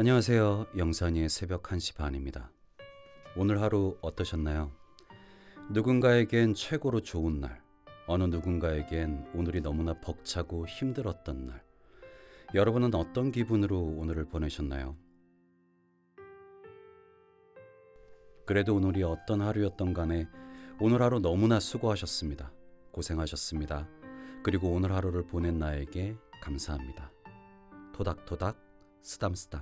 안녕하세요. 영산이의 새벽 1시 반입니다. 오늘 하루 어떠셨나요? 누군가에겐 최고로 좋은 날, 어느 누군가에겐 오늘이 너무나 벅차고 힘들었던 날. 여러분은 어떤 기분으로 오늘을 보내셨나요? 그래도 오늘이 어떤 하루였던 간에 오늘 하루 너무나 수고하셨습니다. 고생하셨습니다. 그리고 오늘 하루를 보낸 나에게 감사합니다. 토닥토닥, 쓰담쓰담.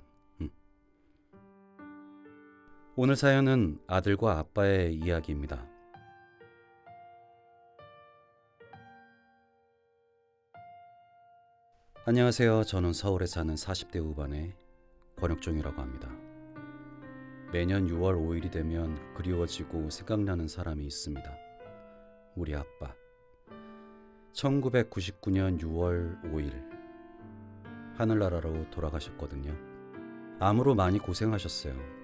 오늘 사연은 아들과 아빠의 이야기입니다. 안녕하세요. 저는 서울에 사는 40대 후반의 권혁종이라고 합니다. 매년 6월 5일이 되면 그리워지고 생각나는 사람이 있습니다. 우리 아빠. 1999년 6월 5일 하늘나라로 돌아가셨거든요. 암으로 많이 고생하셨어요.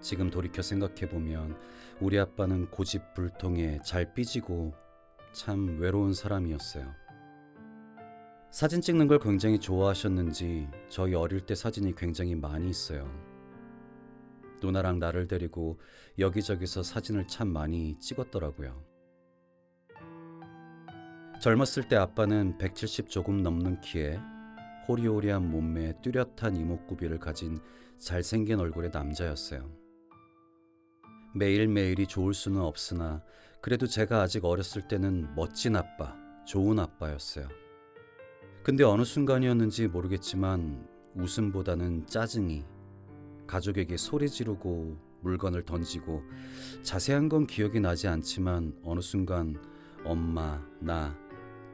지금 돌이켜 생각해보면 우리 아빠는 고집불통에 잘 삐지고 참 외로운 사람이었어요. 사진 찍는 걸 굉장히 좋아하셨는지 저희 어릴 때 사진이 굉장히 많이 있어요. 누나랑 나를 데리고 여기저기서 사진을 참 많이 찍었더라고요. 젊었을 때 아빠는 170 조금 넘는 키에 호리호리한 몸매에 뚜렷한 이목구비를 가진 잘생긴 얼굴의 남자였어요. 매일매일이 좋을 수는 없으나 그래도 제가 아직 어렸을 때는 멋진 아빠, 좋은 아빠였어요. 근데 어느 순간이었는지 모르겠지만 웃음보다는 짜증이, 가족에게 소리 지르고 물건을 던지고, 자세한 건 기억이 나지 않지만 어느 순간 엄마, 나,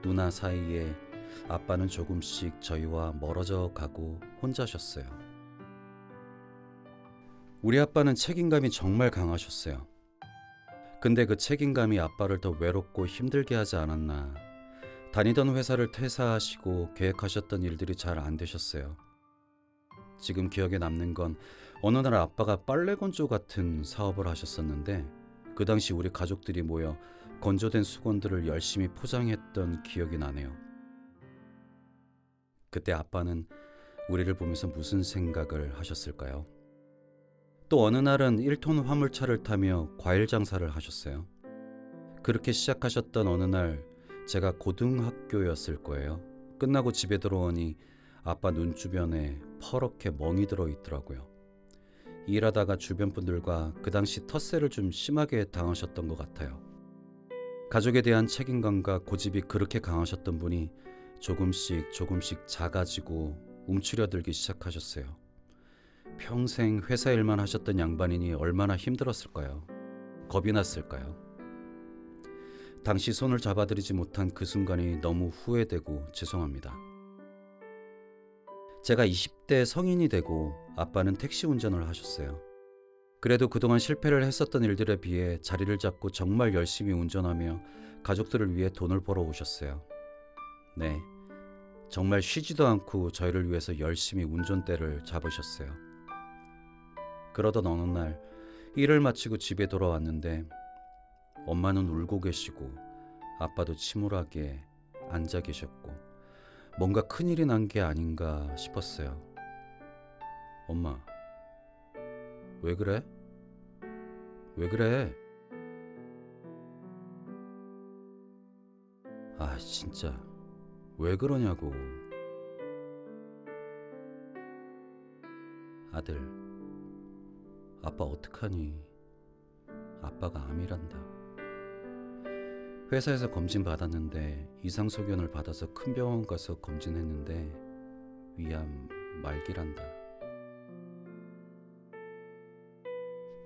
누나 사이에 아빠는 조금씩 저희와 멀어져 가고 혼자셨어요. 우리 아빠는 책임감이 정말 강하셨어요. 근데 그 책임감이 아빠를 더 외롭고 힘들게 하지 않았나. 다니던 회사를 퇴사하시고 계획하셨던 일들이 잘 안 되셨어요. 지금 기억에 남는 건 어느 날 아빠가 빨래 건조 같은 사업을 하셨었는데 그 당시 우리 가족들이 모여 건조된 수건들을 열심히 포장했던 기억이 나네요. 그때 아빠는 우리를 보면서 무슨 생각을 하셨을까요? 또 어느 날은 1톤 화물차를 타며 과일 장사를 하셨어요. 그렇게 시작하셨던 어느 날 제가 고등학교였을 거예요. 끝나고 집에 들어오니 아빠 눈 주변에 퍼렇게 멍이 들어 있더라고요. 일하다가 주변 분들과 그 당시 텃세를 좀 심하게 당하셨던 것 같아요. 가족에 대한 책임감과 고집이 그렇게 강하셨던 분이 조금씩 작아지고 움츠려들기 시작하셨어요. 평생 회사 일만 하셨던 양반이니 얼마나 힘들었을까요? 겁이 났을까요? 당시 손을 잡아드리지 못한 그 순간이 너무 후회되고 죄송합니다. 제가 20대 성인이 되고 아빠는 택시 운전을 하셨어요. 그래도 그동안 실패를 했었던 일들에 비해 자리를 잡고 정말 열심히 운전하며 가족들을 위해 돈을 벌어 오셨어요. 네, 정말 쉬지도 않고 저희를 위해서 열심히 운전대를 잡으셨어요. 그러던 어느 날 일을 마치고 집에 돌아왔는데 엄마는 울고 계시고 아빠도 침울하게 앉아 계셨고 뭔가 큰일이 난 게 아닌가 싶었어요. 엄마, 왜 그래? 왜 그래? 아, 진짜 왜 그러냐고. 아들, 아빠 어떡하니? 아빠가 암이란다. 회사에서 검진 받았는데 이상소견을 받아서 큰 병원 가서 검진했는데 위암 말기란다.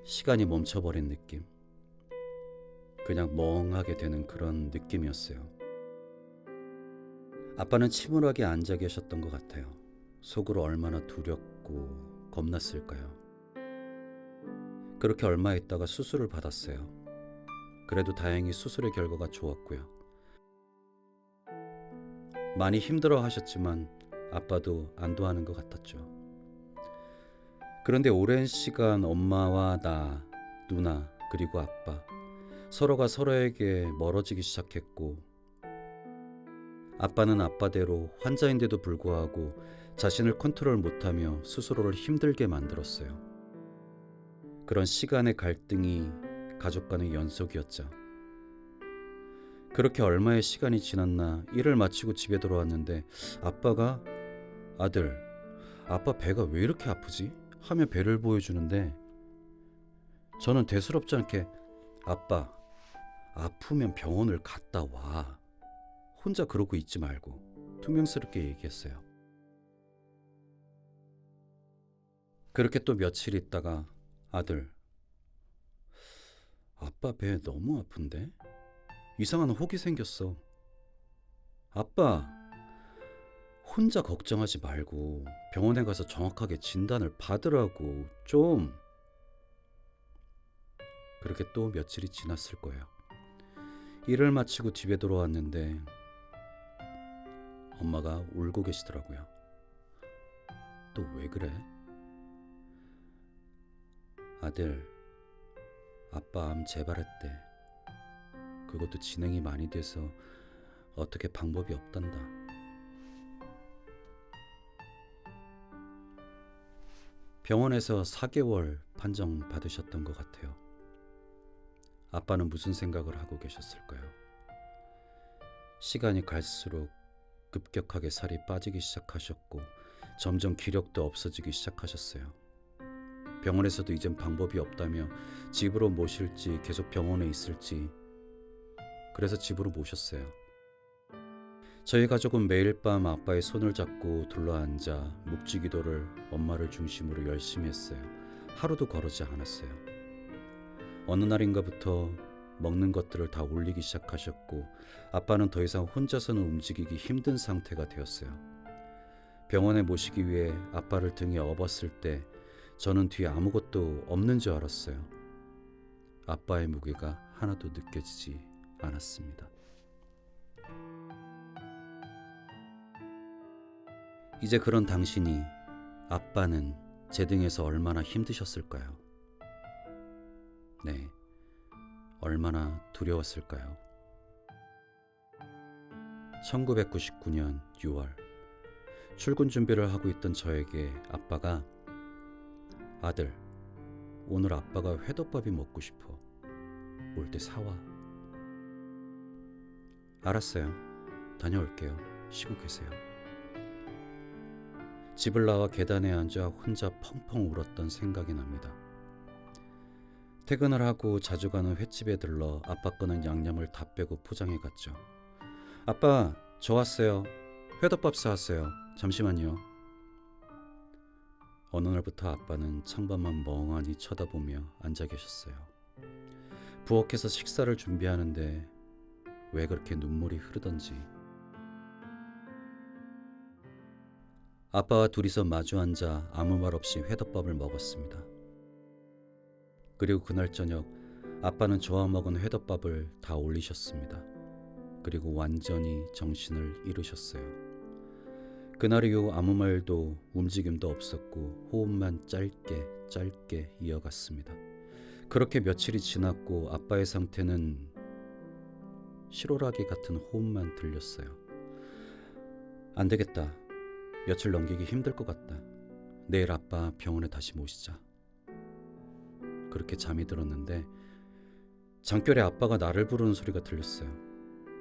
시간이 멈춰버린 느낌. 그냥 멍하게 되는 그런 느낌이었어요. 아빠는 침울하게 앉아 계셨던 것 같아요. 속으로 얼마나 두렵고 겁났을까요? 그렇게 얼마 있다가 수술을 받았어요. 그래도 다행히 수술의 결과가 좋았고요. 많이 힘들어 하셨지만 아빠도 안도하는 것 같았죠. 그런데 오랜 시간 엄마와 나, 누나, 그리고 아빠 서로가 서로에게 멀어지기 시작했고 아빠는 아빠대로 환자인데도 불구하고 자신을 컨트롤 못하며 스스로를 힘들게 만들었어요. 그런 시간의 갈등이 가족과의 연속이었죠. 그렇게 얼마의 시간이 지났나 일을 마치고 집에 돌아왔는데 아빠가 아들, 아빠 배가 왜 이렇게 아프지? 하며 배를 보여주는데 저는 대수롭지 않게 아빠, 아프면 병원을 갔다 와. 혼자 그러고 있지 말고 퉁명스럽게 얘기했어요. 그렇게 또 며칠 있다가 아들, 아빠 배 너무 아픈데? 이상한 혹이 생겼어. 아빠, 혼자 걱정하지 말고 병원에 가서 정확하게 진단을 받으라고 좀. 그렇게 또 며칠이 지났을 거예요. 일을 마치고 집에 돌아왔는데 엄마가 울고 계시더라고요. 또 왜 그래? 아들, 아빠 암 재발했대. 그것도 진행이 많이 돼서 어떻게 방법이 없단다. 병원에서 4개월 판정 받으셨던 것 같아요. 아빠는 무슨 생각을 하고 계셨을까요? 시간이 갈수록 급격하게 살이 빠지기 시작하셨고 점점 기력도 없어지기 시작하셨어요. 병원에서도 이젠 방법이 없다며 집으로 모실지 계속 병원에 있을지 그래서 집으로 모셨어요. 저희 가족은 매일 밤 아빠의 손을 잡고 둘러앉아 묵주기도를 엄마를 중심으로 열심히 했어요. 하루도 거르지 않았어요. 어느 날인가부터 먹는 것들을 다 올리기 시작하셨고 아빠는 더 이상 혼자서는 움직이기 힘든 상태가 되었어요. 병원에 모시기 위해 아빠를 등에 업었을 때 저는 뒤에 아무것도 없는 줄 알았어요. 아빠의 무게가 하나도 느껴지지 않았습니다. 이제 그런 당신이 아빠는 제 등에서 얼마나 힘드셨을까요? 네, 얼마나 두려웠을까요? 1999년 6월 출근 준비를 하고 있던 저에게 아빠가 아들, 오늘 아빠가 회덮밥이 먹고 싶어. 올 때 사와. 알았어요. 다녀올게요. 쉬고 계세요. 집을 나와 계단에 앉아 혼자 펑펑 울었던 생각이 납니다. 퇴근을 하고 자주 가는 횟집에 들러 아빠 거는 양념을 다 빼고 포장해 갔죠. 아빠, 저 왔어요. 회덮밥 사왔어요. 잠시만요. 어느 날부터 아빠는 창밖만 멍하니 쳐다보며 앉아 계셨어요. 부엌에서 식사를 준비하는데 왜 그렇게 눈물이 흐르던지. 아빠와 둘이서 마주 앉아 아무 말 없이 회덮밥을 먹었습니다. 그리고 그날 저녁 아빠는 저와 먹은 회덮밥을 다 올리셨습니다. 그리고 완전히 정신을 잃으셨어요. 그날 이후 아무 말도 움직임도 없었고 호흡만 짧게 이어갔습니다. 그렇게 며칠이 지났고 아빠의 상태는 실오라기 같은 호흡만 들렸어요. 안 되겠다. 며칠 넘기기 힘들 것 같다. 내일 아빠 병원에 다시 모시자. 그렇게 잠이 들었는데 잠결에 아빠가 나를 부르는 소리가 들렸어요.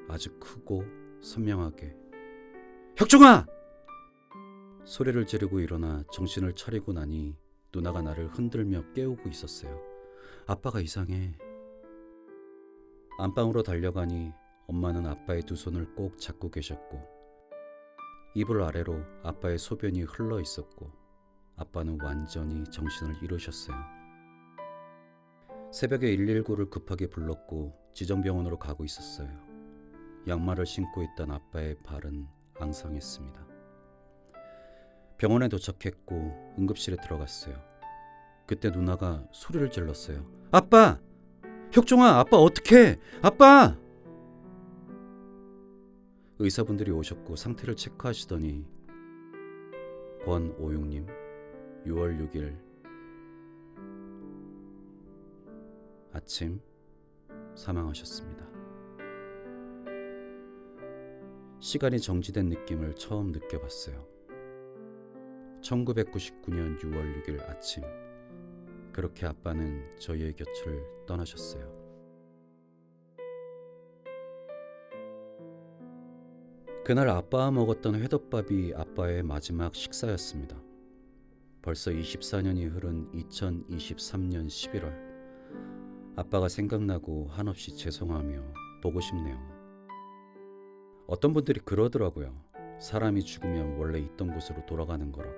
아주 크고 선명하게. 혁종아! 소리를 지르고 일어나 정신을 차리고 나니 누나가 나를 흔들며 깨우고 있었어요. 아빠가 이상해. 안방으로 달려가니 엄마는 아빠의 두 손을 꼭 잡고 계셨고 이불 아래로 아빠의 소변이 흘러 있었고 아빠는 완전히 정신을 잃으셨어요. 새벽에 119를 급하게 불렀고 지정병원으로 가고 있었어요. 양말을 신고 있던 아빠의 발은 앙상했습니다. 병원에 도착했고 응급실에 들어갔어요. 그때 누나가 소리를 질렀어요. 아빠! 혁종아, 아빠 어떡해! 아빠! 의사분들이 오셨고 상태를 체크하시더니 권오육님 6월 6일 아침 사망하셨습니다. 시간이 정지된 느낌을 처음 느껴봤어요. 1999년 6월 6일 아침, 그렇게 아빠는 저희의 곁을 떠나셨어요. 그날 아빠와 먹었던 회덮밥이 아빠의 마지막 식사였습니다. 벌써 24년이 흐른 2023년 11월, 아빠가 생각나고 한없이 죄송하며 보고 싶네요. 어떤 분들이 그러더라고요. 사람이 죽으면 원래 있던 곳으로 돌아가는 거라고.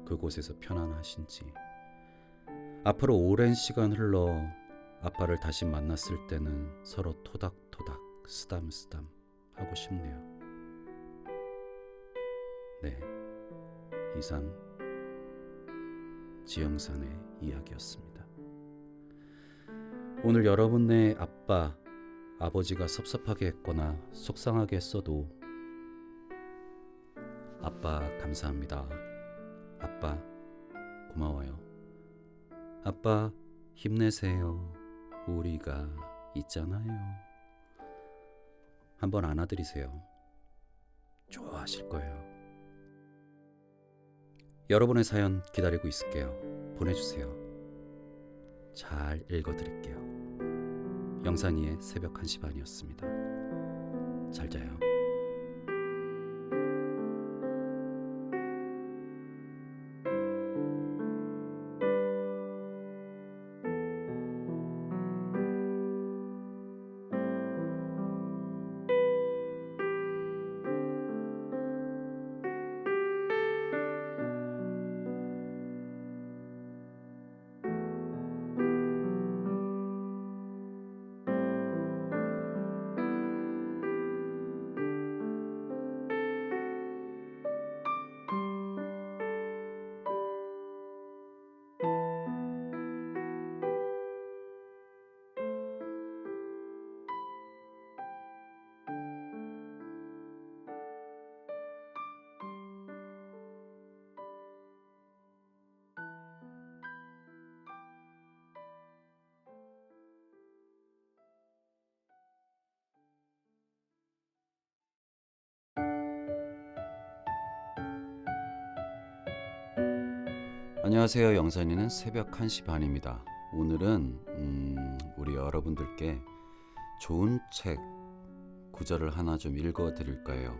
그곳에서 편안하신지. 앞으로 오랜 시간 흘러 아빠를 다시 만났을 때는 서로 토닥토닥 쓰담쓰담 하고 싶네요. 네, 이상 지영산의 이야기였습니다. 오늘 여러분의 아빠, 아버지가 섭섭하게 했거나 속상하게 했어도 아빠 감사합니다. 아빠 고마워요. 아빠 힘내세요. 우리가 있잖아요. 한번 안아드리세요. 좋아하실 거예요. 여러분의 사연 기다리고 있을게요. 보내주세요. 잘 읽어드릴게요. 영산이의 새벽 1시 반이었습니다. 잘 자요. 안녕하세요. 영산이는 새벽 1시 반입니다. 오늘은 우리 여러분들께 좋은 책 구절을 하나 좀 읽어드릴까 해요.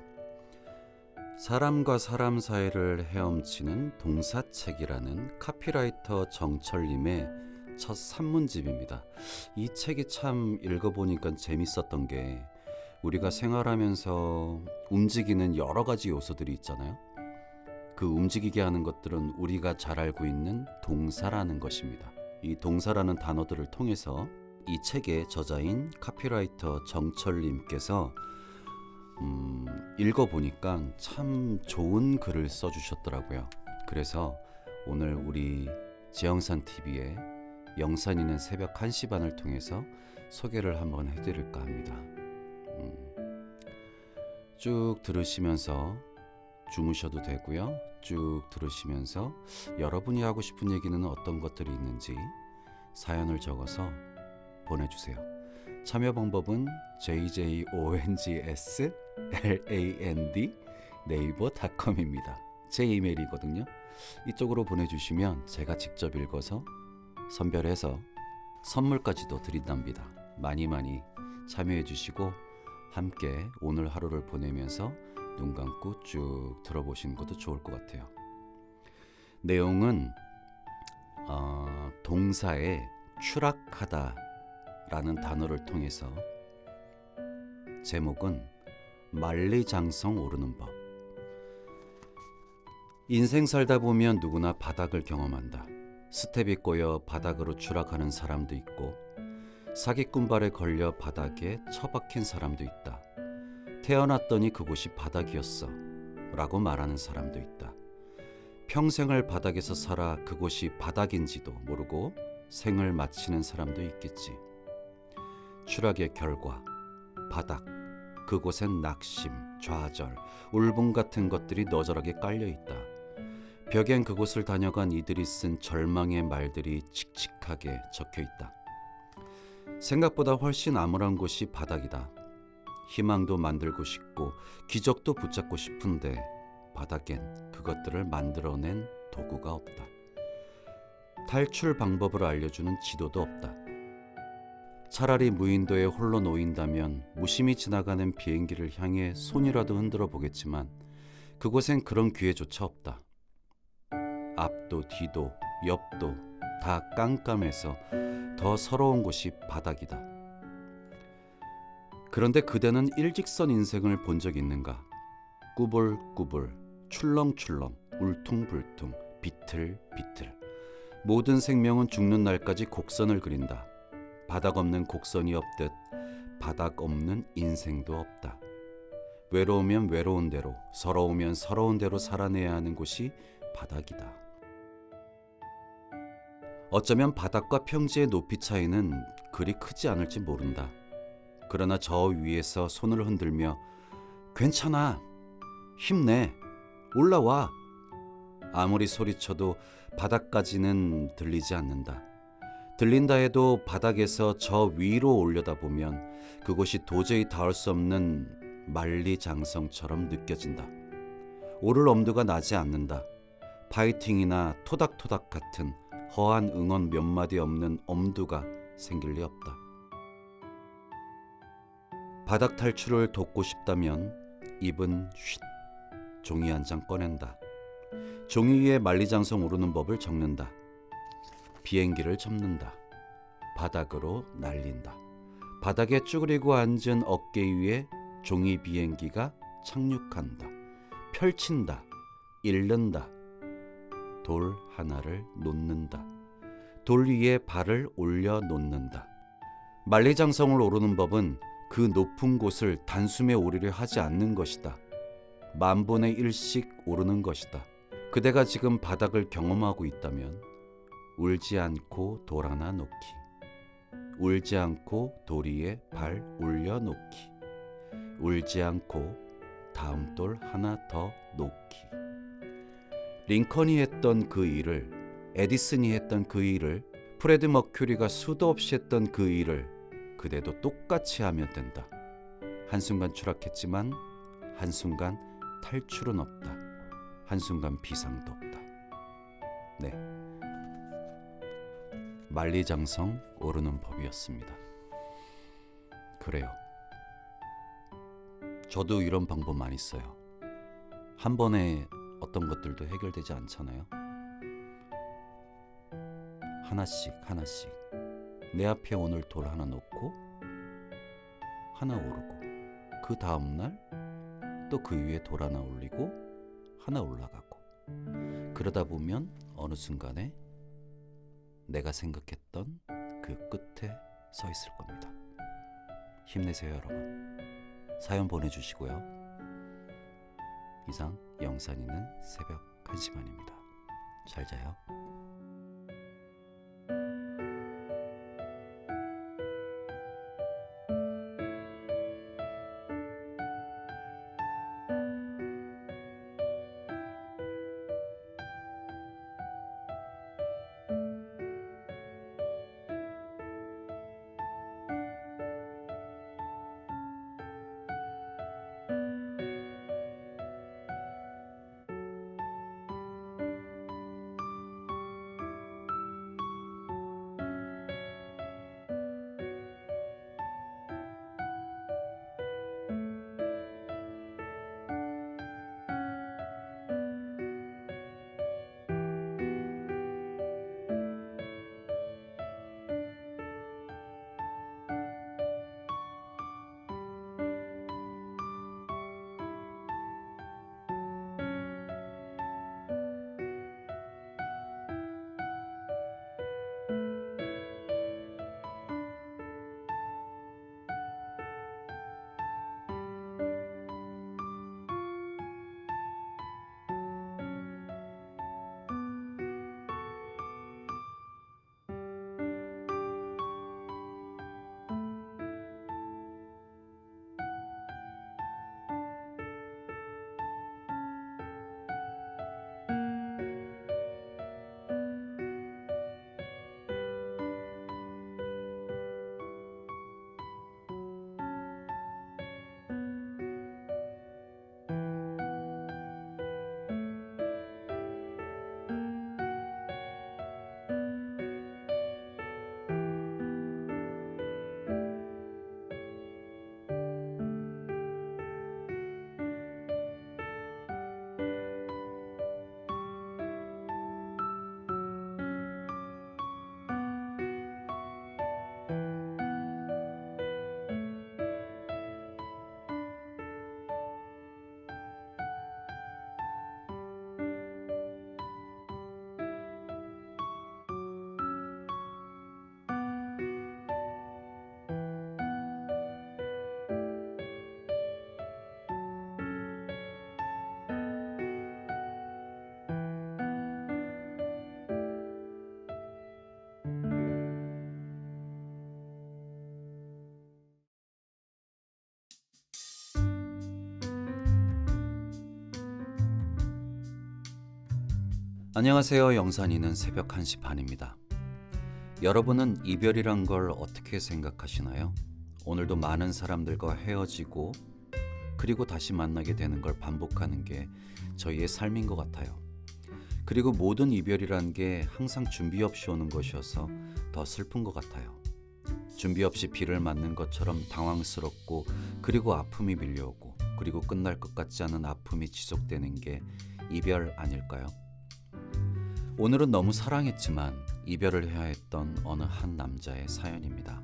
사람과 사람 사이를 헤엄치는 동사책이라는 카피라이터 정철님의 첫 산문집입니다. 이 책이 참 읽어보니까 재밌었던 게 우리가 생활하면서 움직이는 여러 가지 요소들이 있잖아요. 그 움직이게 하는 것들은 우리가 잘 알고 있는 동사라는 것입니다. 이 동사라는 단어들을 통해서 이 책의 저자인 카피라이터 정철님께서 읽어보니까 참 좋은 글을 써주셨더라고요. 그래서 오늘 우리 지영산 TV에 영산이는 새벽 1시 반을 통해서 소개를 한번 해드릴까 합니다. 쭉 들으시면서 주무셔도 되고요. 쭉 들으시면서 여러분이 하고 싶은 얘기는 어떤 것들이 있는지 사연을 적어서 보내주세요. 참여 방법은 jjonsland 네이버.com입니다. 제 이메일이거든요. 이쪽으로 보내주시면 제가 직접 읽어서 선별해서 선물까지도 드린답니다. 많이 참여해 주시고 함께 오늘 하루를 보내면서 눈 감고 쭉 들어보시는 것도 좋을 것 같아요. 내용은 동사에 추락하다 라는 단어를 통해서 제목은 만리장성 오르는 법. 인생 살다 보면 누구나 바닥을 경험한다. 스텝이 꼬여 바닥으로 추락하는 사람도 있고 사기꾼발에 걸려 바닥에 처박힌 사람도 있다. 태어났더니 그곳이 바닥이었어 라고 말하는 사람도 있다. 평생을 바닥에서 살아 그곳이 바닥인지도 모르고 생을 마치는 사람도 있겠지. 추락의 결과, 바닥, 그곳엔 낙심, 좌절, 울분 같은 것들이 너저하게 깔려있다. 벽엔 그곳을 다녀간 이들이 쓴 절망의 말들이 칙칙하게 적혀있다. 생각보다 훨씬 암울한 곳이 바닥이다. 희망도 만들고 싶고 기적도 붙잡고 싶은데 바닥엔 그것들을 만들어낸 도구가 없다. 탈출 방법을 알려주는 지도도 없다. 차라리 무인도에 홀로 놓인다면 무심히 지나가는 비행기를 향해 손이라도 흔들어 보겠지만 그곳엔 그런 기회조차 없다. 앞도 뒤도 옆도 다 깜깜해서 더 서러운 곳이 바닥이다. 그런데 그대는 일직선 인생을 본 적 있는가? 꾸불꾸불, 출렁출렁, 울퉁불퉁, 비틀비틀. 모든 생명은 죽는 날까지 곡선을 그린다. 바닥 없는 곡선이 없듯 바닥 없는 인생도 없다. 외로우면 외로운 대로, 서러우면 서러운 대로 살아내야 하는 곳이 바닥이다. 어쩌면 바닥과 평지의 높이 차이는 그리 크지 않을지 모른다. 그러나 저 위에서 손을 흔들며 괜찮아, 힘내, 올라와. 아무리 소리쳐도 바닥까지는 들리지 않는다. 들린다 해도 바닥에서 저 위로 올려다보면 그곳이 도저히 닿을 수 없는 만리장성처럼 느껴진다. 오를 엄두가 나지 않는다. 파이팅이나 토닥토닥 같은 허한 응원 몇 마디 없는 엄두가 생길 리 없다. 바닥 탈출을 돕고 싶다면 입은 쉿, 종이 한 장 꺼낸다. 종이 위에 만리장성 오르는 법을 적는다. 비행기를 접는다. 바닥으로 날린다. 바닥에 쭈그리고 앉은 어깨 위에 종이 비행기가 착륙한다. 펼친다. 잃는다. 돌 하나를 놓는다. 돌 위에 발을 올려 놓는다. 만리장성을 오르는 법은 그 높은 곳을 단숨에 오르려 하지 않는 것이다. 만분의 1씩 오르는 것이다. 그대가 지금 바닥을 경험하고 있다면 울지 않고 돌 하나 놓기, 울지 않고 돌 위에 발 올려놓기, 울지 않고 다음 돌 하나 더 놓기. 링컨이 했던 그 일을, 에디슨이 했던 그 일을, 프레드 머큐리가 수도 없이 했던 그 일을 그대도 똑같이 하면 된다. 한순간 추락했지만 한순간 탈출은 없다. 한순간 비상도 없다. 네, 만리장성 오르는 법이었습니다. 그래요. 저도 이런 방법 많이 써요. 한 번에 어떤 것들도 해결되지 않잖아요. 하나씩 하나씩 내 앞에 오늘 돌 하나 놓고 하나 오르고 그 다음날 또 그 위에 돌 하나 올리고 하나 올라가고 그러다 보면 어느 순간에 내가 생각했던 그 끝에 서 있을 겁니다. 힘내세요, 여러분. 사연 보내주시고요. 이상 영산이는 새벽 1시만입니다. 잘 자요. 안녕하세요. 영산이는 새벽 1시 반입니다. 여러분은 이별이란 걸 어떻게 생각하시나요? 오늘도 많은 사람들과 헤어지고 그리고 다시 만나게 되는 걸 반복하는 게 저희의 삶인 것 같아요. 그리고 모든 이별이란 게 항상 준비 없이 오는 것이어서 더 슬픈 것 같아요. 준비 없이 비를 맞는 것처럼 당황스럽고 그리고 아픔이 밀려오고 그리고 끝날 것 같지 않은 아픔이 지속되는 게 이별 아닐까요? 오늘은 너무 사랑했지만 이별을 해야 했던 어느 한 남자의 사연입니다.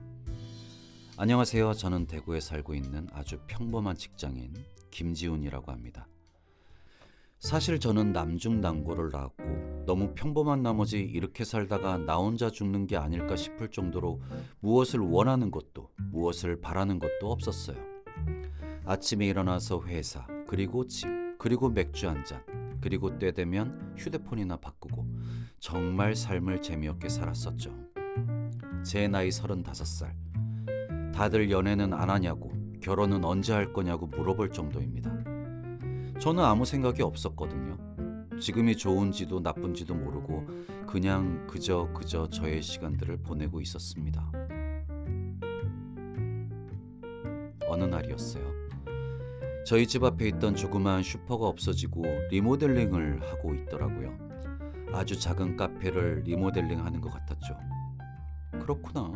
안녕하세요. 저는 대구에 살고 있는 아주 평범한 직장인 김지훈이라고 합니다. 사실 저는 남중남고를 나왔고 너무 평범한 나머지 이렇게 살다가 나 혼자 죽는 게 아닐까 싶을 정도로 무엇을 원하는 것도 무엇을 바라는 것도 없었어요. 아침에 일어나서 회사, 그리고 집, 그리고 맥주 한 잔, 그리고 때 되면 휴대폰이나 바꾸고 정말 삶을 재미없게 살았었죠. 제 나이 35살. 다들 연애는 안 하냐고, 결혼은 언제 할 거냐고 물어볼 정도입니다. 저는 아무 생각이 없었거든요. 지금이 좋은지도 나쁜지도 모르고 그냥 그저 저의 시간들을 보내고 있었습니다. 어느 날이었어요. 저희 집 앞에 있던 조그마한 슈퍼가 없어지고 리모델링을 하고 있더라고요. 아주 작은 카페를 리모델링하는 것 같았죠. 그렇구나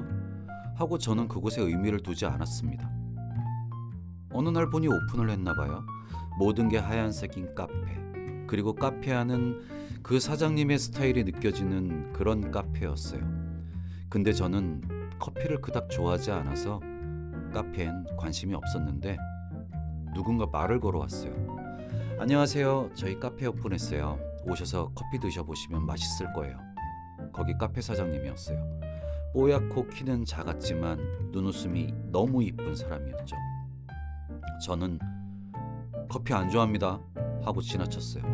하고 저는 그곳에 의미를 두지 않았습니다. 어느 날 보니 오픈을 했나 봐요. 모든 게 하얀색인 카페. 그리고 카페 안은 그 사장님의 스타일이 느껴지는 그런 카페였어요. 근데 저는 커피를 그닥 좋아하지 않아서 카페엔 관심이 없었는데 누군가 말을 걸어왔어요. 안녕하세요. 저희 카페 오픈했어요. 오셔서 커피 드셔보시면 맛있을 거예요. 거기 카페 사장님이었어요. 뽀얗고 키는 작았지만 눈웃음이 너무 이쁜 사람이었죠. 저는 커피 안 좋아합니다 하고 지나쳤어요.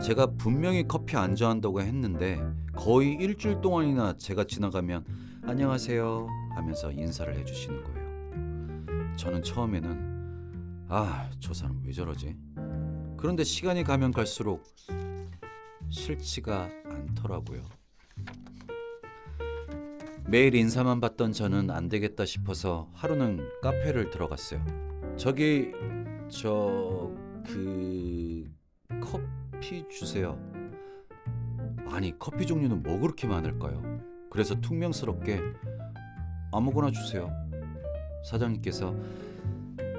제가 분명히 커피 안 좋아한다고 했는데 거의 일주일 동안이나 제가 지나가면 안녕하세요 하면서 인사를 해주시는 거예요. 저는 처음에는 저 사람 왜 저러지? 그런데 시간이 가면 갈수록 싫지가 않더라고요. 매일 인사만 받던 저는 안 되겠다 싶어서 하루는 카페를 들어갔어요. 저기 커피 주세요. 아니 커피 종류는 뭐 그렇게 많을까요? 그래서 퉁명스럽게 아무거나 주세요. 사장님께서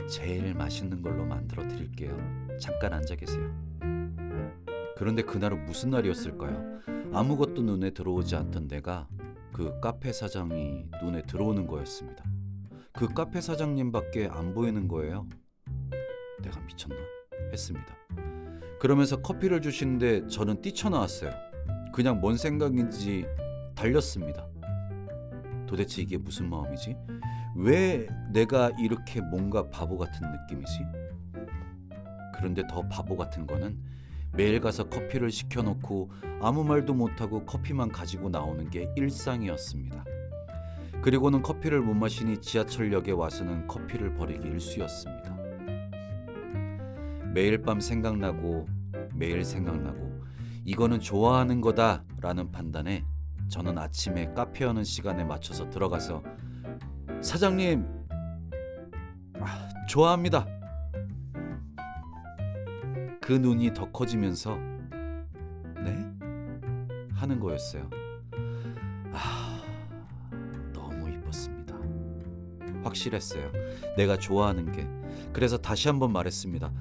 제일 맛있는 걸로 만들어 드릴게요. 잠깐 앉아 계세요. 그런데 그날은 무슨 날이었을까요? 아무것도 눈에 들어오지 않던 내가 그 카페 사장이 눈에 들어오는 거였습니다. 그 카페 사장님밖에 안 보이는 거예요. 내가 미쳤나? 했습니다. 그러면서 커피를 주시는데 저는 뛰쳐나왔어요. 그냥 뭔 생각인지 달렸습니다. 도대체 이게 무슨 마음이지? 왜 내가 이렇게 뭔가 바보 같은 느낌이지? 그런데 더 바보 같은 거는 매일 가서 커피를 시켜놓고 아무 말도 못하고 커피만 가지고 나오는 게 일상이었습니다. 그리고는 커피를 못 마시니 지하철역에 와서는 커피를 버리기 일쑤였습니다. 매일 밤 생각나고 매일 생각나고 이거는 좋아하는 거다라는 판단에 저는 아침에 카페 여는 시간에 맞춰서 들어가서 사장님 좋아합니다. 그 눈이 더 커지면서 네? 하는 거였어요. 너무 이뻤습니다. 확실했어요. 내가 좋아하는 게. 그래서 다시 한번 말했습니다.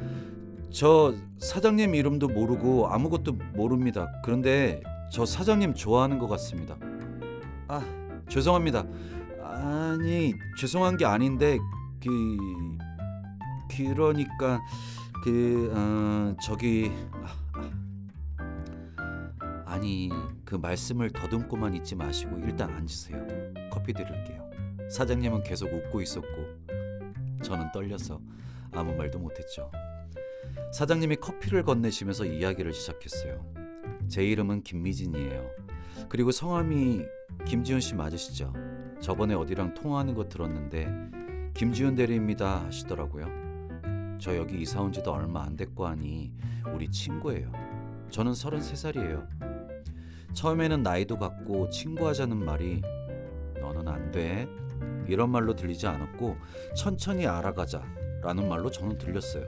저 사장님 이름도 모르고 아무것도 모릅니다. 그런데 저 사장님 좋아하는 것 같습니다. 죄송합니다. 아니 죄송한 게 아닌데 그러니까 저기 아니 그 말씀을 더듬고만 있지 마시고 일단 앉으세요. 커피 드릴게요. 사장님은 계속 웃고 있었고 저는 떨려서 아무 말도 못했죠. 사장님이 커피를 건네시면서 이야기를 시작했어요. 제 이름은 김미진이에요. 그리고 성함이 김지훈 씨 맞으시죠? 저번에 어디랑 통화하는 거 들었는데 김지훈 대리입니다 하시더라고요. 저 여기 이사 온 지도 얼마 안 됐고 하니 우리 친구예요. 저는 33살이에요. 처음에는 나이도 같고 친구하자는 말이 너는 안 돼. 이런 말로 들리지 않았고 천천히 알아가자 라는 말로 저는 들렸어요.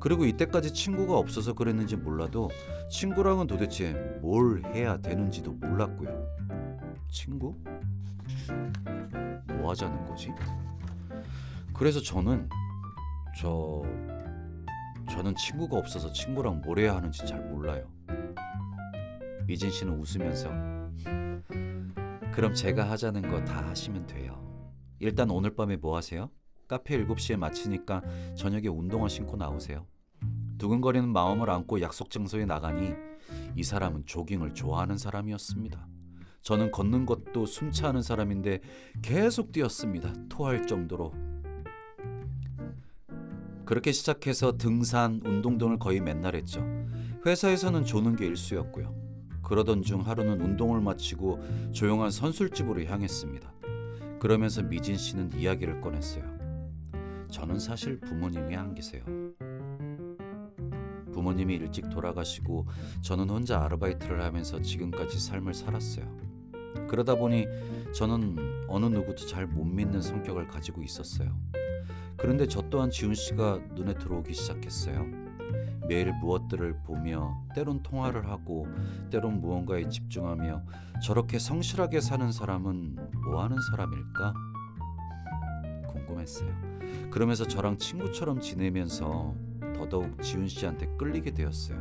그리고 이때까지 친구가 없어서 그랬는지 몰라도 친구랑은 도대체 뭘 해야 되는지도 몰랐고요. 친구? 뭐 하자는 거지? 그래서 저는 친구가 없어서 친구랑 뭘 해야 하는지 잘 몰라요. 미진 씨는 웃으면서 그럼 제가 하자는 거 다 하시면 돼요. 일단 오늘 밤에 뭐 하세요? 카페 7시에 마치니까 저녁에 운동화 신고 나오세요. 두근거리는 마음을 안고 약속 장소에 나가니 이 사람은 조깅을 좋아하는 사람이었습니다. 저는 걷는 것도 숨차 하는 사람인데 계속 뛰었습니다. 토할 정도로. 그렇게 시작해서 등산, 운동 등을 거의 맨날 했죠. 회사에서는 조는 게 일수였고요. 그러던 중 하루는 운동을 마치고 조용한 선술집으로 향했습니다. 그러면서 미진 씨는 이야기를 꺼냈어요. 저는 사실 부모님이 안 계세요. 부모님이 일찍 돌아가시고 저는 혼자 아르바이트를 하면서 지금까지 삶을 살았어요. 그러다 보니 저는 어느 누구도 잘 못 믿는 성격을 가지고 있었어요. 그런데 저 또한 지훈 씨가 눈에 들어오기 시작했어요. 매일 무엇들을 보며 때론 통화를 하고 때론 무언가에 집중하며 저렇게 성실하게 사는 사람은 뭐 하는 사람일까? 궁금했어요. 그러면서 저랑 친구처럼 지내면서 더더욱 지훈 씨한테 끌리게 되었어요.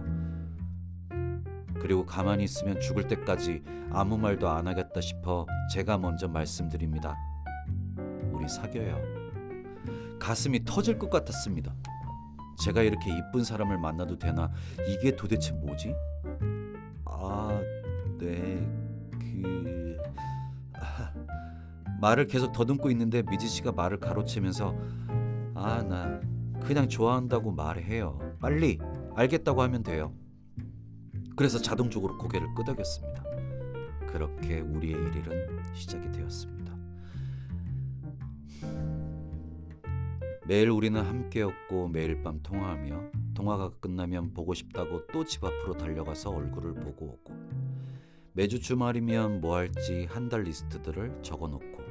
그리고 가만히 있으면 죽을 때까지 아무 말도 안 하겠다 싶어 제가 먼저 말씀드립니다. 우리 사귀어요. 가슴이 터질 것 같았습니다. 제가 이렇게 이쁜 사람을 만나도 되나? 이게 도대체 뭐지? 네, 말을 계속 더듬고 있는데 미지 씨가 말을 가로채면서 나 그냥 좋아한다고 말해요. 빨리 알겠다고 하면 돼요. 그래서 자동적으로 고개를 끄덕였습니다. 그렇게 우리의 일일은 시작이 되었습니다. 매일 우리는 함께였고 매일 밤 통화하며 통화가 끝나면 보고 싶다고 또 집 앞으로 달려가서 얼굴을 보고 오고 매주 주말이면 뭐 할지 한 달 리스트들을 적어놓고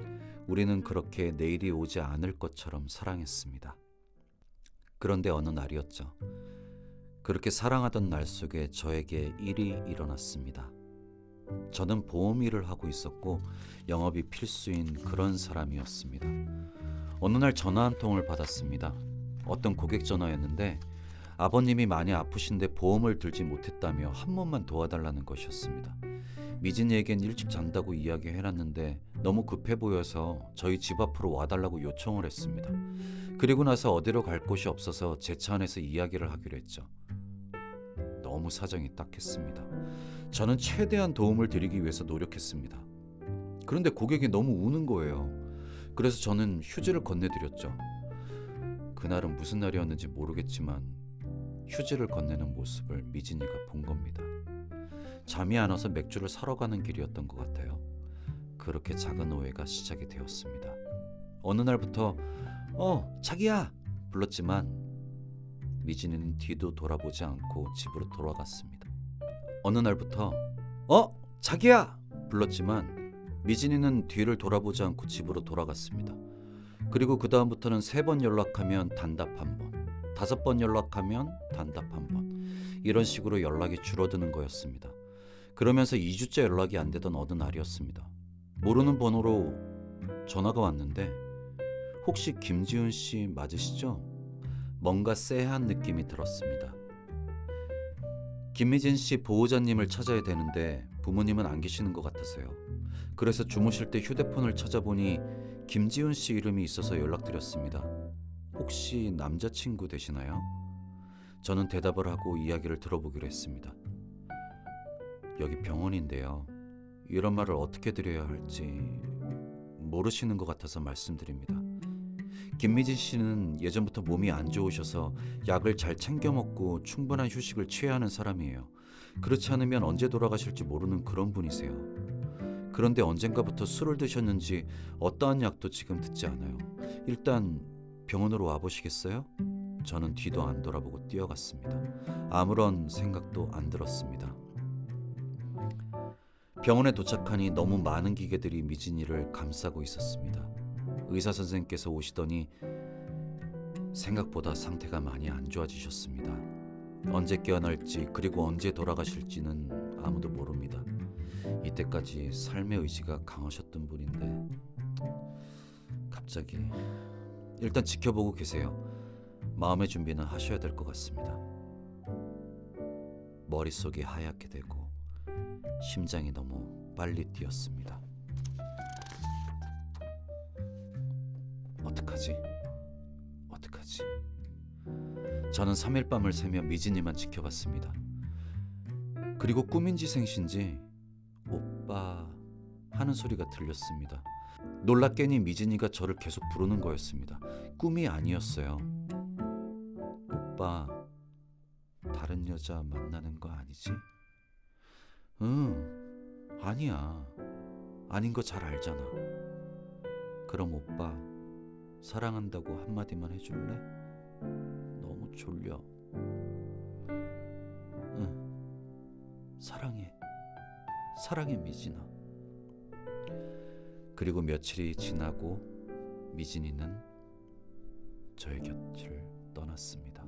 우리는 그렇게 내일이 오지 않을 것처럼 사랑했습니다. 그런데 어느 날이었죠. 그렇게 사랑하던 날 속에 저에게 일이 일어났습니다. 저는 보험 일을 하고 있었고 영업이 필수인 그런 사람이었습니다. 어느 날 전화 한 통을 받았습니다. 어떤 고객 전화였는데 아버님이 많이 아프신데 보험을 들지 못했다며 한 번만 도와달라는 것이었습니다. 미진이에겐 일찍 잔다고 이야기해놨는데 너무 급해 보여서 저희 집 앞으로 와달라고 요청을 했습니다. 그리고 나서 어디로 갈 곳이 없어서 제 차 안에서 이야기를 하기로 했죠. 너무 사정이 딱했습니다. 저는 최대한 도움을 드리기 위해서 노력했습니다. 그런데 고객이 너무 우는 거예요. 그래서 저는 휴지를 건네드렸죠. 그날은 무슨 날이었는지 모르겠지만 휴지를 건네는 모습을 미진이가 본 겁니다. 잠이 안 와서 맥주를 사러 가는 길이었던 것 같아요. 그렇게 작은 오해가 시작이 되었습니다. 어느 날부터 자기야 불렀지만 미진이는 뒤도 돌아보지 않고 집으로 돌아갔습니다. 어느 날부터 자기야 불렀지만 미진이는 뒤를 돌아보지 않고 집으로 돌아갔습니다. 그리고 그 다음부터는 3번 연락하면 단답 1번, 5번 연락하면 단답 1번 이런 식으로 연락이 줄어드는 거였습니다. 그러면서 2주째 연락이 안 되던 어느 날이었습니다. 모르는 번호로 전화가 왔는데 혹시 김지훈 씨 맞으시죠? 뭔가 쎄한 느낌이 들었습니다. 김미진 씨 보호자님을 찾아야 되는데 부모님은 안 계시는 것 같아서요. 그래서 주무실 때 휴대폰을 찾아보니 김지훈 씨 이름이 있어서 연락드렸습니다. 혹시 남자친구 되시나요? 저는 대답을 하고 이야기를 들어보기로 했습니다. 여기 병원인데요. 이런 말을 어떻게 드려야 할지 모르시는 것 같아서 말씀드립니다. 김미진 씨는 예전부터 몸이 안 좋으셔서 약을 잘 챙겨 먹고 충분한 휴식을 취해야 하는 사람이에요. 그렇지 않으면 언제 돌아가실지 모르는 그런 분이세요. 그런데 언젠가부터 술을 드셨는지 어떠한 약도 지금 듣지 않아요. 일단 병원으로 와보시겠어요? 저는 뒤도 안 돌아보고 뛰어갔습니다. 아무런 생각도 안 들었습니다. 병원에 도착하니 너무 많은 기계들이 미진이를 감싸고 있었습니다. 의사 선생님께서 오시더니 생각보다 상태가 많이 안 좋아지셨습니다. 언제 깨어날지 그리고 언제 돌아가실지는 아무도 모릅니다. 이때까지 삶의 의지가 강하셨던 분인데 갑자기 일단 지켜보고 계세요. 마음의 준비는 하셔야 될 것 같습니다. 머릿속이 하얗게 되고 심장이 너무 빨리 뛰었습니다. 어떡하지? 저는 3일 밤을 새며 미진이만 지켜봤습니다. 그리고 꿈인지 생신지 오빠 하는 소리가 들렸습니다. 놀랍게니 미진이가 저를 계속 부르는 거였습니다. 꿈이 아니었어요. 오빠, 다른 여자 만나는 거 아니지? 응, 아니야. 아닌 거 잘 알잖아. 그럼 오빠, 사랑한다고 한마디만 해줄래? 너무 졸려. 응, 사랑해 미진아. 그리고 며칠이 지나고 미진이는 저의 곁을 떠났습니다.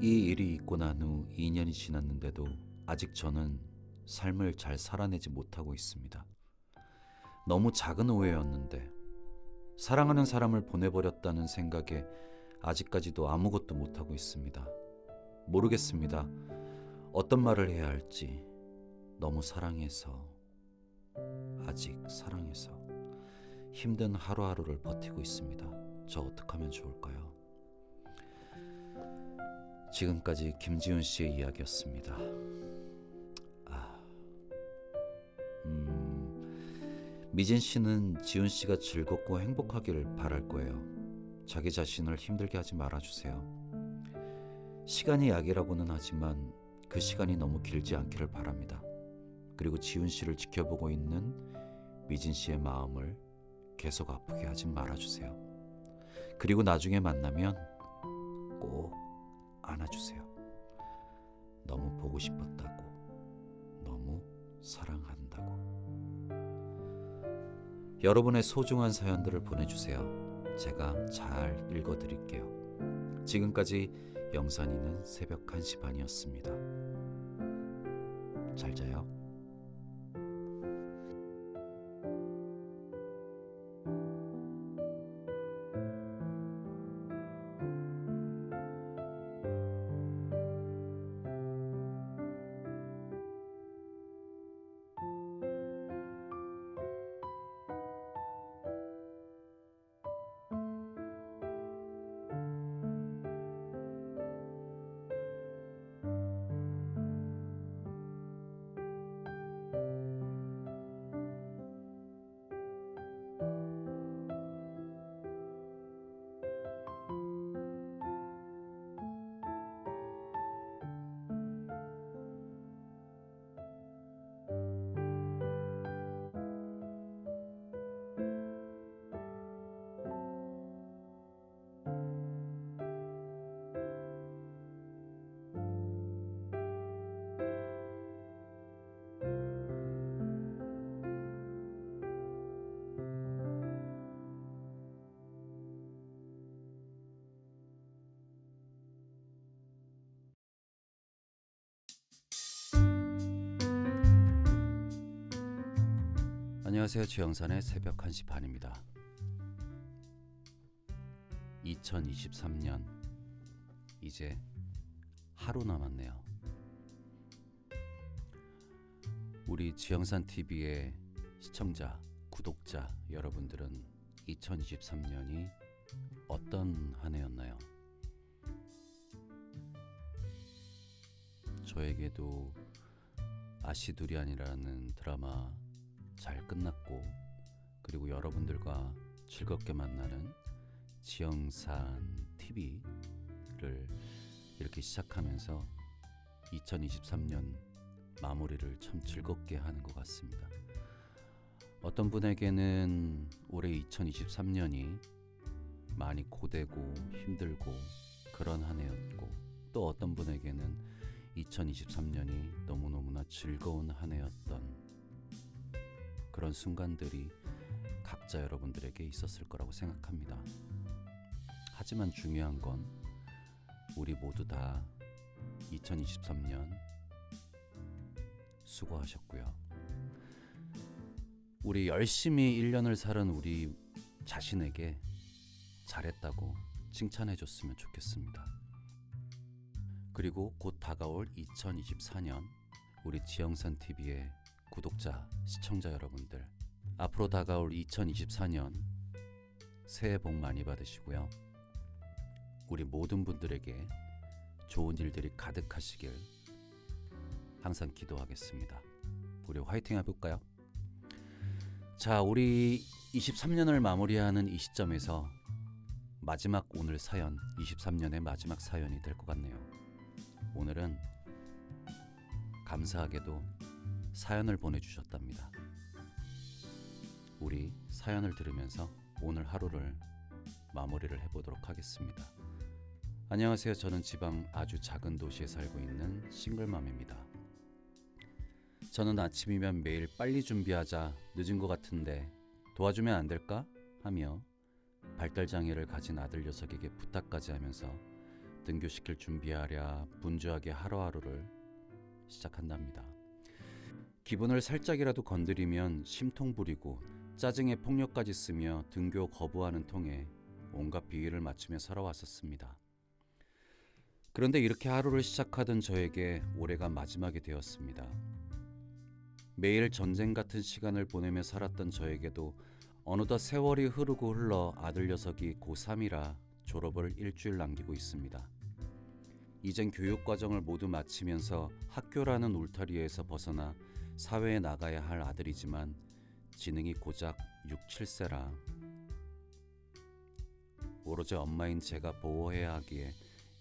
이 일이 있고 난 후 2년이 지났는데도 아직 저는 삶을 잘 살아내지 못하고 있습니다. 너무 작은 오해였는데 사랑하는 사람을 보내버렸다는 생각에 아직까지도 아무것도 못하고 있습니다. 모르겠습니다. 어떤 말을 해야 할지. 너무 사랑해서, 아직 사랑해서 힘든 하루하루를 버티고 있습니다. 저 어떡하면 좋을까요? 지금까지 김지훈 씨의 이야기였습니다. 미진 씨는 지훈 씨가 즐겁고 행복하기를 바랄 거예요. 자기 자신을 힘들게 하지 말아주세요. 시간이 약이라고는 하지만 그 시간이 너무 길지 않기를 바랍니다. 그리고 지훈 씨를 지켜보고 있는 미진 씨의 마음을 계속 아프게 하지 말아주세요. 그리고 나중에 만나면 꼭 안아주세요. 너무 보고 싶었다고, 너무 사랑한다고. 여러분의 소중한 사연들을 보내주세요. 제가 잘 읽어드릴게요. 지금까지 영산이는 새벽 1시 반이었습니다. 잘 자요. 안녕하세요. 주영산의 새벽 1시 반입니다. 2023년 이제 하루 남았네요. 우리 주영산 TV의 시청자, 구독자 여러분들은 2023년이 어떤 한 해였나요? 저에게도 아시두리안이라는 드라마 잘 끝났고, 그리고 여러분들과 즐겁게 만나는 지영산 TV를 이렇게 시작하면서 2023년 마무리를 참 즐겁게 하는 것 같습니다. 어떤 분에게는 올해 2023년이 많이 고되고 힘들고 그런 한 해였고, 또 어떤 분에게는 2023년이 너무너무나 즐거운 한 해였던 그런 순간들이 각자 여러분들에게 있었을 거라고 생각합니다. 하지만 중요한 건 우리 모두 다 2023년 수고하셨고요. 우리 열심히 1년을 살은 우리 자신에게 잘했다고 칭찬해 줬으면 좋겠습니다. 그리고 곧 다가올 2024년 우리 지영산TV의 구독자, 시청자 여러분들, 앞으로 다가올 2024년 새해 복 많이 받으시고요. 우리 모든 분들에게 좋은 일들이 가득하시길 항상 기도하겠습니다. 우리 화이팅 해볼까요? 자, 우리 23년을 마무리하는 이 시점에서 마지막 오늘 사연, 23년의 마지막 사연이 될 것 같네요. 오늘은 감사하게도 사연을 보내주셨답니다. 우리 사연을 들으면서 오늘 하루를 마무리를 해보도록 하겠습니다. 안녕하세요. 저는 지방 아주 작은 도시에 살고 있는 싱글맘입니다. 저는 아침이면 매일 빨리 준비하자, 늦은 것 같은데 도와주면 안 될까? 하며 발달장애를 가진 아들 녀석에게 부탁까지 하면서 등교시킬 준비하랴 분주하게 하루하루를 시작한답니다. 기분을 살짝이라도 건드리면 심통 부리고 짜증에 폭력까지 쓰며 등교 거부하는 통에 온갖 비위를 맞추며 살아왔었습니다. 그런데 이렇게 하루를 시작하던 저에게 올해가 마지막이 되었습니다. 매일 전쟁 같은 시간을 보내며 살았던 저에게도 어느덧 세월이 흐르고 흘러 아들 녀석이 고3이라 졸업을 일주일 남기고 있습니다. 이젠 교육과정을 모두 마치면서 학교라는 울타리에서 벗어나 사회에 나가야 할 아들이지만 지능이 고작 6, 7세라 오로지 엄마인 제가 보호해야 하기에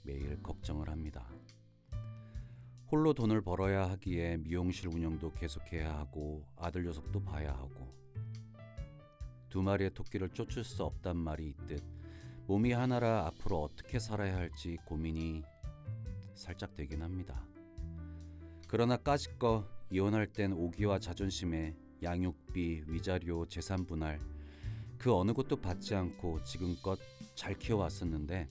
매일 걱정을 합니다. 홀로 돈을 벌어야 하기에 미용실 운영도 계속해야 하고 아들 녀석도 봐야 하고 두 마리의 토끼를 쫓을 수 없단 말이 있듯 몸이 하나라 앞으로 어떻게 살아야 할지 고민이 살짝 되긴 합니다. 그러나 까짓거 이혼할 땐 오기와 자존심에 양육비, 위자료, 재산 분할 그 어느 것도 받지 않고 지금껏 잘 키워왔었는데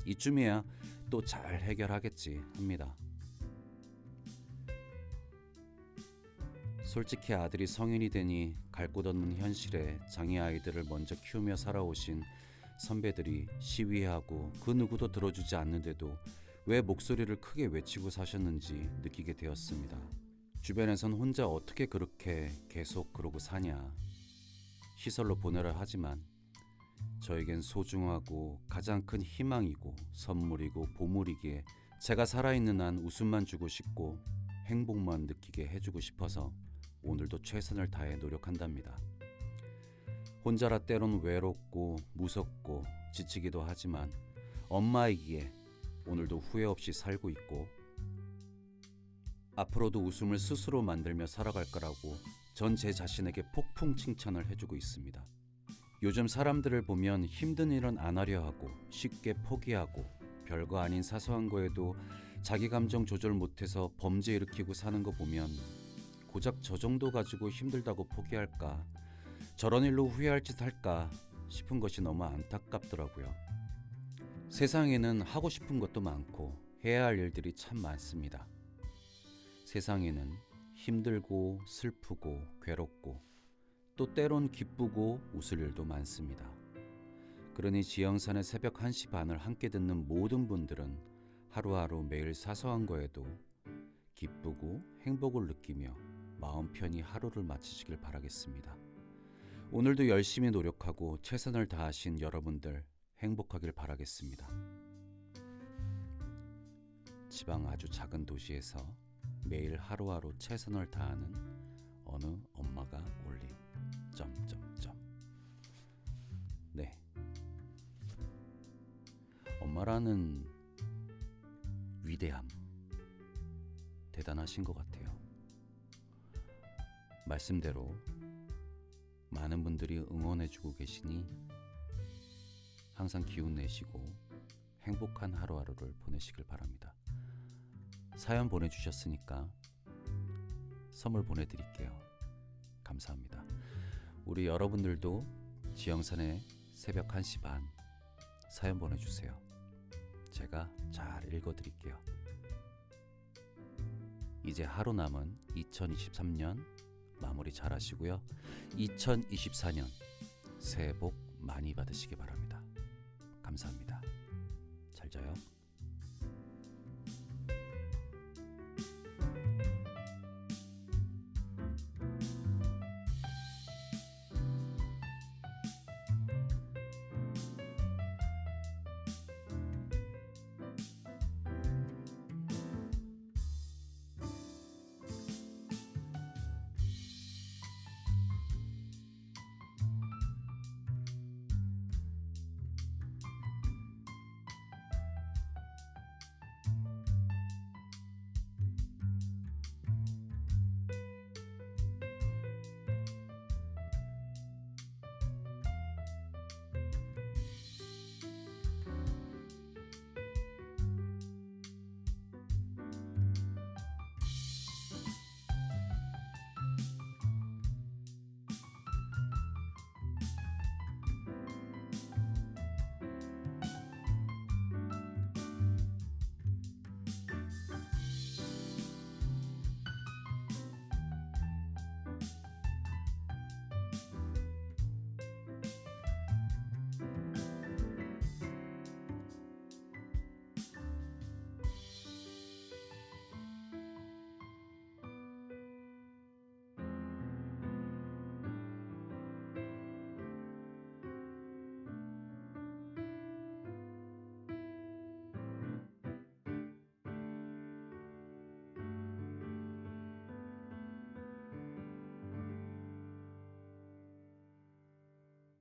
이쯤이야 또 잘 해결하겠지 합니다. 솔직히 아들이 성인이 되니 갈 곳 없는 현실에 장애 아이들을 먼저 키우며 살아오신 선배들이 시위하고 그 누구도 들어주지 않는데도 왜 목소리를 크게 외치고 사셨는지 느끼게 되었습니다. 주변에선 혼자 어떻게 그렇게 계속 그러고 사냐 시설로 보내라 하지만 저에겐 소중하고 가장 큰 희망이고 선물이고 보물이기에 제가 살아있는 한 웃음만 주고 싶고 행복만 느끼게 해주고 싶어서 오늘도 최선을 다해 노력한답니다. 혼자라 때론 외롭고 무섭고 지치기도 하지만 엄마이기에 오늘도 후회 없이 살고 있고 앞으로도 웃음을 스스로 만들며 살아갈 거라고 전 제 자신에게 폭풍 칭찬을 해주고 있습니다. 요즘 사람들을 보면 힘든 일은 안 하려 하고 쉽게 포기하고 별거 아닌 사소한 거에도 자기 감정 조절 못해서 범죄 일으키고 사는 거 보면 고작 저 정도 가지고 힘들다고 포기할까, 저런 일로 후회할 짓 할까 싶은 것이 너무 안타깝더라고요. 세상에는 하고 싶은 것도 많고 해야 할 일들이 참 많습니다. 세상에는 힘들고 슬프고 괴롭고 또 때론 기쁘고 웃을 일도 많습니다. 그러니 지영산의 새벽 1시 반을 함께 듣는 모든 분들은 하루하루 매일 사소한 거에도 기쁘고 행복을 느끼며 마음 편히 하루를 마치시길 바라겠습니다. 오늘도 열심히 노력하고 최선을 다하신 여러분들 행복하길 바라겠습니다. 지방 아주 작은 도시에서 매일 하루하루 최선을 다하는 어느 엄마가 올린 점점점. 네, 엄마라는 위대함 대단하신 것 같아요. 말씀대로 많은 분들이 응원해주고 계시니 항상 기운 내시고 행복한 하루하루를 보내시길 바랍니다. 사연 보내주셨으니까 선물 보내드릴게요. 감사합니다. 우리 여러분들도 지영선의 새벽 1시 반 사연 보내주세요. 제가 잘 읽어드릴게요. 이제 하루 남은 2023년 마무리 잘 하시고요. 2024년 새해 복 많이 받으시기 바랍니다. 감사합니다. 잘 자요.